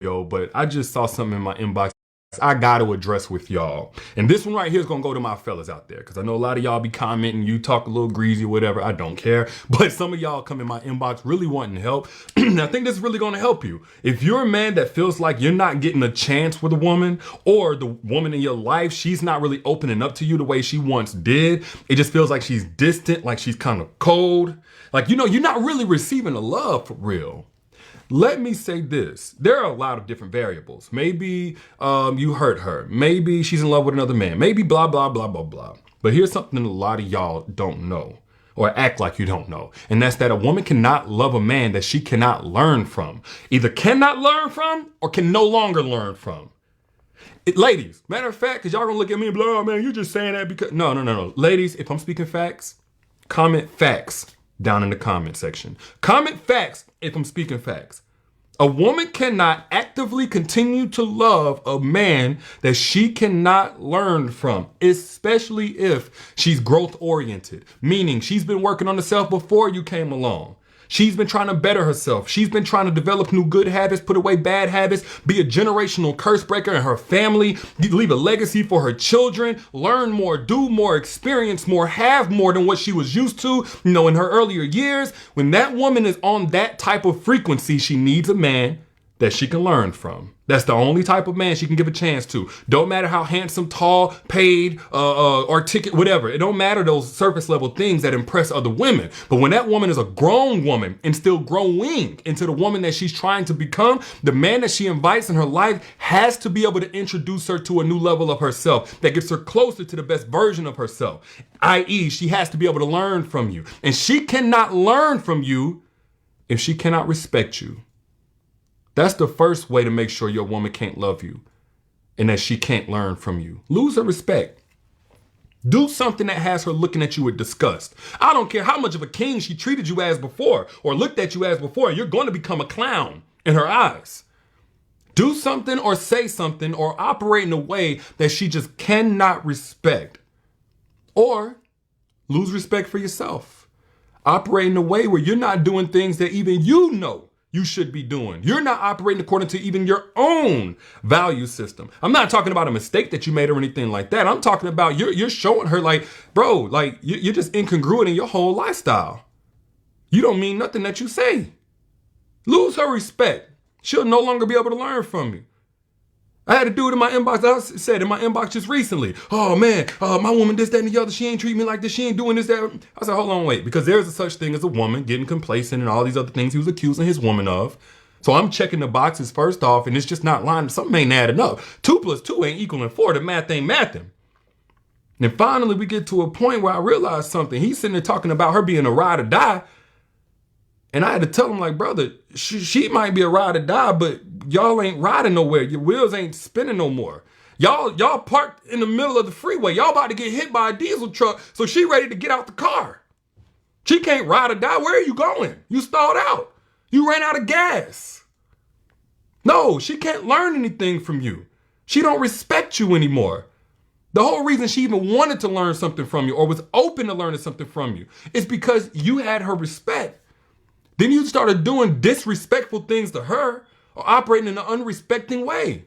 but I just saw something in my inbox I got to address with y'all. And this one right here is going to go to my fellas out there because I know a lot of y'all be commenting, you talk a little greasy or whatever. I don't care. But some of y'all come in my inbox really wanting help. And I think this is really going to help you. If you're a man that feels like you're not getting a chance with a woman, or the woman in your life, she's not really opening up to you the way she once did. It just feels like she's distant, like she's kind of cold. Like, you're not really receiving the love for real. Let me say this. There are a lot of different variables. Maybe you hurt her. Maybe she's in love with another man. Maybe blah, blah, blah, blah, blah. But here's something a lot of y'all don't know, or act like you don't know. And that's that a woman cannot love a man that she cannot learn from. Either cannot learn from or can no longer learn from. Ladies, matter of fact, because y'all gonna look at me and be like, oh man, you're just saying that because... No. Ladies, if I'm speaking facts, comment facts down in the comment section. Comment facts if I'm speaking facts. A woman cannot actively continue to love a man that she cannot learn from, especially if she's growth oriented, meaning she's been working on herself before you came along. She's been trying to better herself. She's been trying to develop new good habits, put away bad habits, be a generational curse breaker in her family, leave a legacy for her children, learn more, do more, experience more, have more than what she was used to, in her earlier years. When that woman is on that type of frequency, she needs a man that she can learn from. That's the only type of man she can give a chance to. Don't matter how handsome, tall, paid, articulate, whatever. It don't matter those surface level things that impress other women. But when that woman is a grown woman and still growing into the woman that she's trying to become, the man that she invites in her life has to be able to introduce her to a new level of herself that gets her closer to the best version of herself. I.e., she has to be able to learn from you. And she cannot learn from you if she cannot respect you. That's the first way to make sure your woman can't love you and that she can't learn from you. Lose her respect. Do something that has her looking at you with disgust. I don't care how much of a king she treated you as before or looked at you as before. You're going to become a clown in her eyes. Do something or say something or operate in a way that she just cannot respect. Or lose respect for yourself. Operate in a way where you're not doing things that even you know you should be doing. You're not operating according to even your own value system. I'm not talking about a mistake that you made or anything like that. I'm talking about you're showing her like, bro, like you're just incongruent in your whole lifestyle. You don't mean nothing that you say. Lose her respect. She'll no longer be able to learn from you. I had a dude in my inbox, I said in my inbox just recently, oh man, my woman this, that, and the other, she ain't treating me like this, she ain't doing this, that. I said, hold on, wait, because there's a such thing as a woman getting complacent and all these other things he was accusing his woman of. So I'm checking the boxes first off, and it's just not lining, something ain't adding up. 2 + 2 ain't equaling 4, the math ain't mathing. And finally we get to a point where I realized something. He's sitting there talking about her being a ride or die. And I had to tell him, like, brother, she might be a ride or die, but y'all ain't riding nowhere. Your wheels ain't spinning no more. Y'all parked in the middle of the freeway. Y'all about to get hit by a diesel truck, so she ready to get out the car. She can't ride or die. Where are you going? You stalled out. You ran out of gas. No, she can't learn anything from you. She don't respect you anymore. The whole reason she even wanted to learn something from you or was open to learning something from you is because you had her respect. Then you started doing disrespectful things to her or operating in an unrespecting way.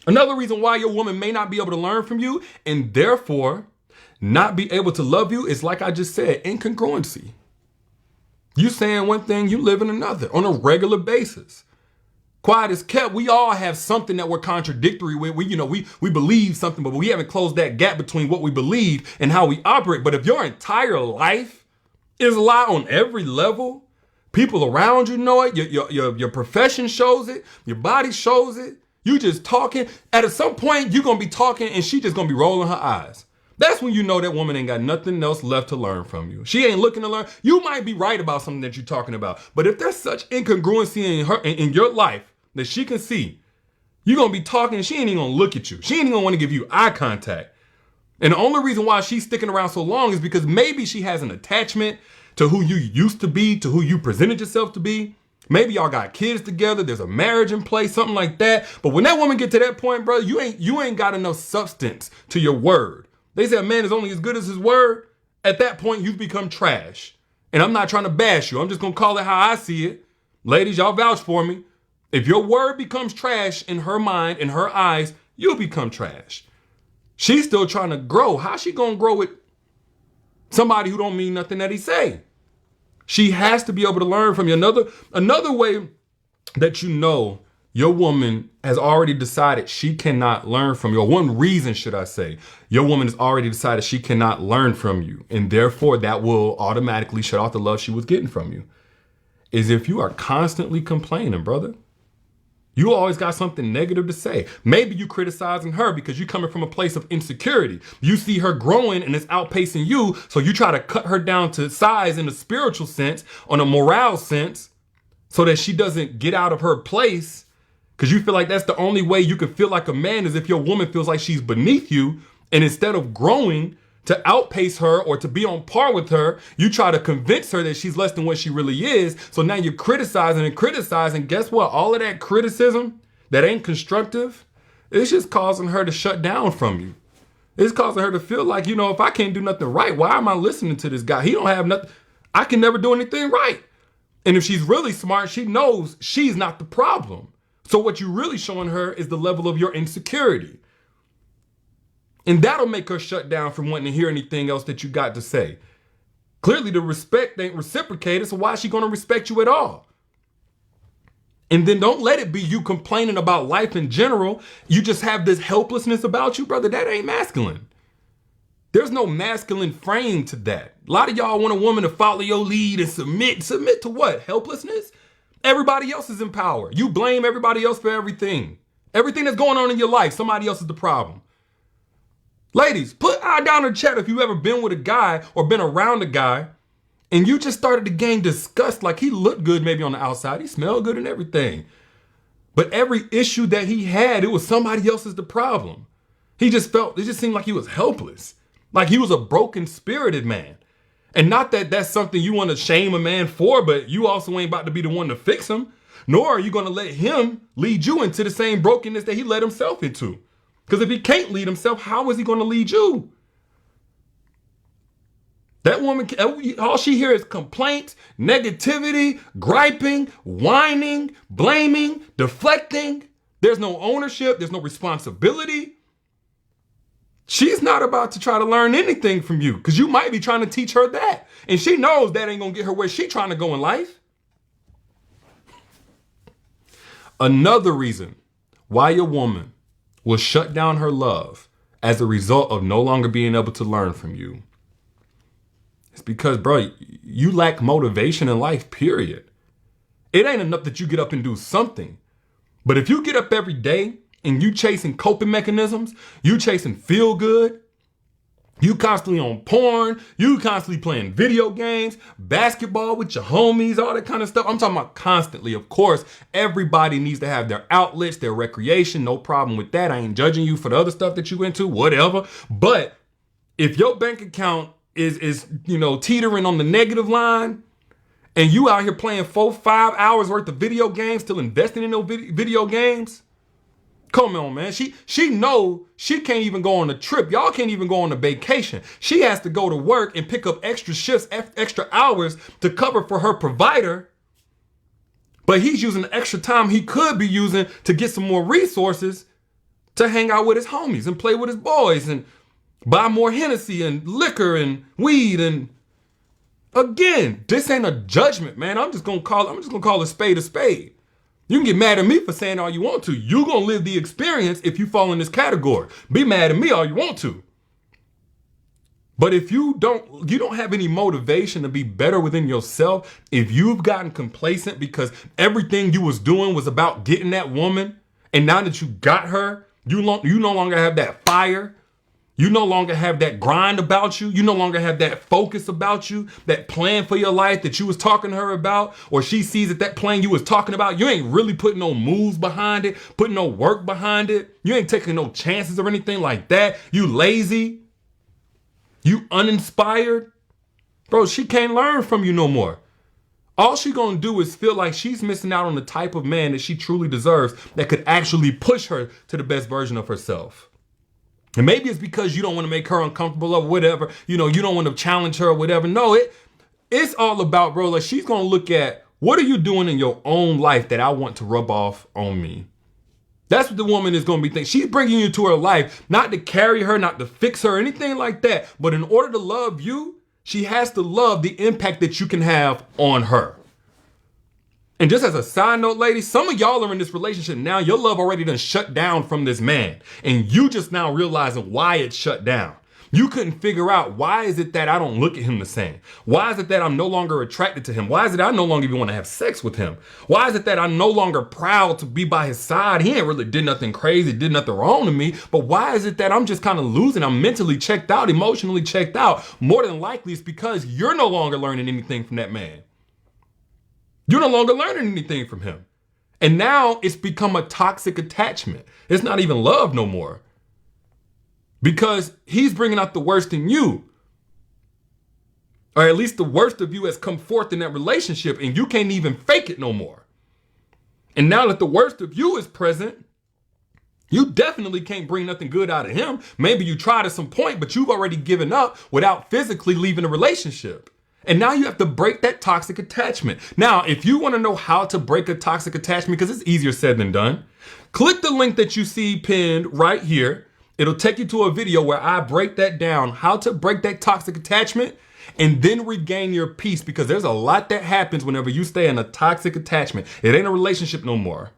Another reason why your woman may not be able to learn from you and therefore not be able to love you is, like I just said, incongruency. You saying one thing, you live in another on a regular basis. Quiet as kept, we all have something that we're contradictory with. We believe something, but we haven't closed that gap between what we believe and how we operate. But if your entire life is a lie on every level, people around you know it, your profession shows it, your body shows it, you just talking. At some point, you're going to be talking and she just going to be rolling her eyes. That's when you know that woman ain't got nothing else left to learn from you. She ain't looking to learn. You might be right about something that you're talking about, but if there's such incongruency in your life that she can see, you're going to be talking and she ain't even going to look at you. She ain't even going to want to give you eye contact. And the only reason why she's sticking around so long is because maybe she has an attachment to who you used to be, to who you presented yourself to be. Maybe y'all got kids together, there's a marriage in place, something like that. But when that woman get to that point, bro, you ain't got enough substance to your word. They say a man is only as good as his word. At that point, you've become trash. And I'm not trying to bash you. I'm just going to call it how I see it. Ladies, y'all vouch for me. If your word becomes trash in her mind, in her eyes, you'll become trash. She's still trying to grow. How's she gonna grow with somebody who don't mean nothing that he say? She has to be able to learn from you. Another way that you know your woman has already decided she cannot learn from you, or one reason, should I say, your woman has already decided she cannot learn from you, and therefore that will automatically shut off the love she was getting from you, is if you are constantly complaining, brother. You always got something negative to say. Maybe you criticizing her because you're coming from a place of insecurity. You see her growing and it's outpacing you, so you try to cut her down to size in a spiritual sense, on a morale sense, so that she doesn't get out of her place, because you feel like that's the only way you can feel like a man, is if your woman feels like she's beneath you, and instead of growing to outpace her or to be on par with her, you try to convince her that she's less than what she really is. So now you're criticizing and criticizing. Guess what? All of that criticism that ain't constructive, it's just causing her to shut down from you. It's causing her to feel like, if I can't do nothing right, why am I listening to this guy? He don't have nothing. I can never do anything right. And if she's really smart, she knows she's not the problem. So what you're really showing her is the level of your insecurity. And that'll make her shut down from wanting to hear anything else that you got to say. Clearly the respect ain't reciprocated, so why is she gonna respect you at all? And then don't let it be you complaining about life in general. You just have this helplessness about you, brother. That ain't masculine. There's no masculine frame to that. A lot of y'all want a woman to follow your lead and submit. Submit to what? Helplessness? Everybody else is in power. You blame everybody else for everything. Everything that's going on in your life, somebody else is the problem. Ladies, put down in the chat if you've ever been with a guy or been around a guy and you just started to gain disgust. Like, he looked good maybe on the outside. He smelled good and everything. But every issue that he had, it was somebody else's the problem. It just seemed like he was helpless. Like he was a broken spirited man. And not that that's something you want to shame a man for, but you also ain't about to be the one to fix him. Nor are you going to let him lead you into the same brokenness that he led himself into. Because if he can't lead himself, how is he going to lead you? That woman, all she hears is complaints, negativity, griping, whining, blaming, deflecting. There's no ownership. There's no responsibility. She's not about to try to learn anything from you, because you might be trying to teach her that. And she knows that ain't going to get her where she's trying to go in life. Another reason why your woman will shut down her love as a result of no longer being able to learn from you, it's because, bro, you lack motivation in life, period. It ain't enough that you get up and do something. But if you get up every day and you chasing coping mechanisms, you chasing feel good, you constantly on porn, you constantly playing video games, basketball with your homies, all that kind of stuff. I'm talking about constantly. Of course, everybody needs to have their outlets, their recreation. No problem with that. I ain't judging you for the other stuff that you into, whatever. But if your bank account is teetering on the negative line, and you out here playing 4-5 hours worth of video games, still investing in those video games, come on, man. She know she can't even go on a trip. Y'all can't even go on a vacation. She has to go to work and pick up extra shifts, extra hours to cover for her provider. But he's using the extra time he could be using to get some more resources to hang out with his homies and play with his boys and buy more Hennessy and liquor and weed. And again, this ain't a judgment, man. I'm just gonna call a spade a spade. You can get mad at me for saying all you want to. You're going to live the experience if you fall in this category. Be mad at me all you want to. But if you don't have any motivation to be better within yourself, if you've gotten complacent because everything you was doing was about getting that woman, and now that you got her, you no longer have that fire. You no longer have that grind about you. You no longer have that focus about you, that plan for your life that you was talking to her about, or she sees that plan you was talking about, you ain't really putting no moves behind it, putting no work behind it. You ain't taking no chances or anything like that. You lazy. You uninspired. Bro, she can't learn from you no more. All she gonna do is feel like she's missing out on the type of man that she truly deserves, that could actually push her to the best version of herself. And maybe it's because you don't want to make her uncomfortable or whatever. You don't want to challenge her or whatever. No, it's all about, bro, like she's going to look at What are you doing in your own life that I want to rub off on me? That's what the woman is going to be thinking. She's bringing you to her life, not to carry her, not to fix her, anything like that. But in order to love you, she has to love the impact that you can have on her. And just as a side note, ladies, some of y'all are in this relationship now. Your love already done shut down from this man. And you just now realizing why it shut down. You couldn't figure out, why is it that I don't look at him the same? Why is it that I'm no longer attracted to him? Why is it I no longer even want to have sex with him? Why is it that I'm no longer proud to be by his side? He ain't really did nothing crazy, did nothing wrong to me. But why is it that I'm just kind of losing? I'm mentally checked out, emotionally checked out. More than likely it's because you're no longer learning anything from that man. You're no longer learning anything from him. And now it's become a toxic attachment. It's not even love no more. Because he's bringing out the worst in you. Or at least the worst of you has come forth in that relationship and you can't even fake it no more. And now that the worst of you is present, you definitely can't bring nothing good out of him. Maybe you tried at some point, but you've already given up without physically leaving the relationship. And now you have to break that toxic attachment. Now, if you want to know how to break a toxic attachment, because it's easier said than done, click the link that you see pinned right here. It'll take you to a video where I break that down, how to break that toxic attachment and then regain your peace, because there's a lot that happens whenever you stay in a toxic attachment. It ain't a relationship no more.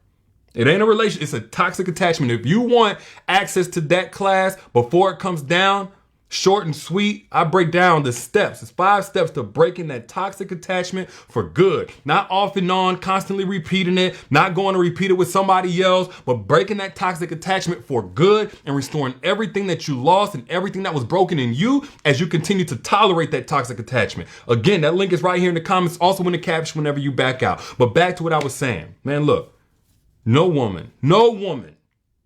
It ain't a relationship. It's a toxic attachment. If you want access to that class before it comes down, short and sweet, I break down the steps. It's 5 steps to breaking that toxic attachment for good. Not off and on, constantly repeating it, not going to repeat it with somebody else, but breaking that toxic attachment for good and restoring everything that you lost and everything that was broken in you as you continue to tolerate that toxic attachment. Again, that link is right here in the comments, also in the caption whenever you back out. But back to what I was saying. Man, look, no woman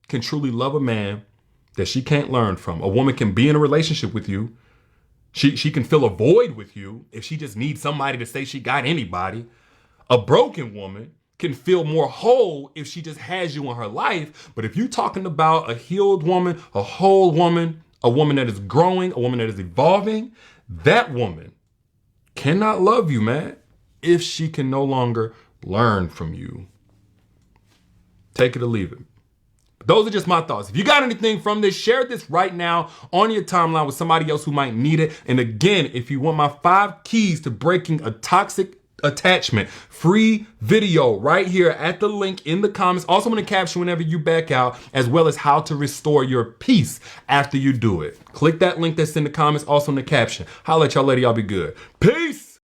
can truly love a man that she can't learn from. A woman can be in a relationship with you. She can fill a void with you if she just needs somebody to say she got anybody. A broken woman can feel more whole if she just has you in her life. But if you're talking about a healed woman, a whole woman, a woman that is growing, a woman that is evolving, that woman cannot love you, man, if she can no longer learn from you. Take it or leave it. Those are just my thoughts. If you got anything from this, share this right now on your timeline with somebody else who might need it. And again, if you want my 5 keys to breaking a toxic attachment, free video right here at the link in the comments, also in the caption whenever you back out, as well as how to restore your peace after you do it. Click that link that's in the comments, also in the caption. Holla at y'all later. Y'all be good. Peace.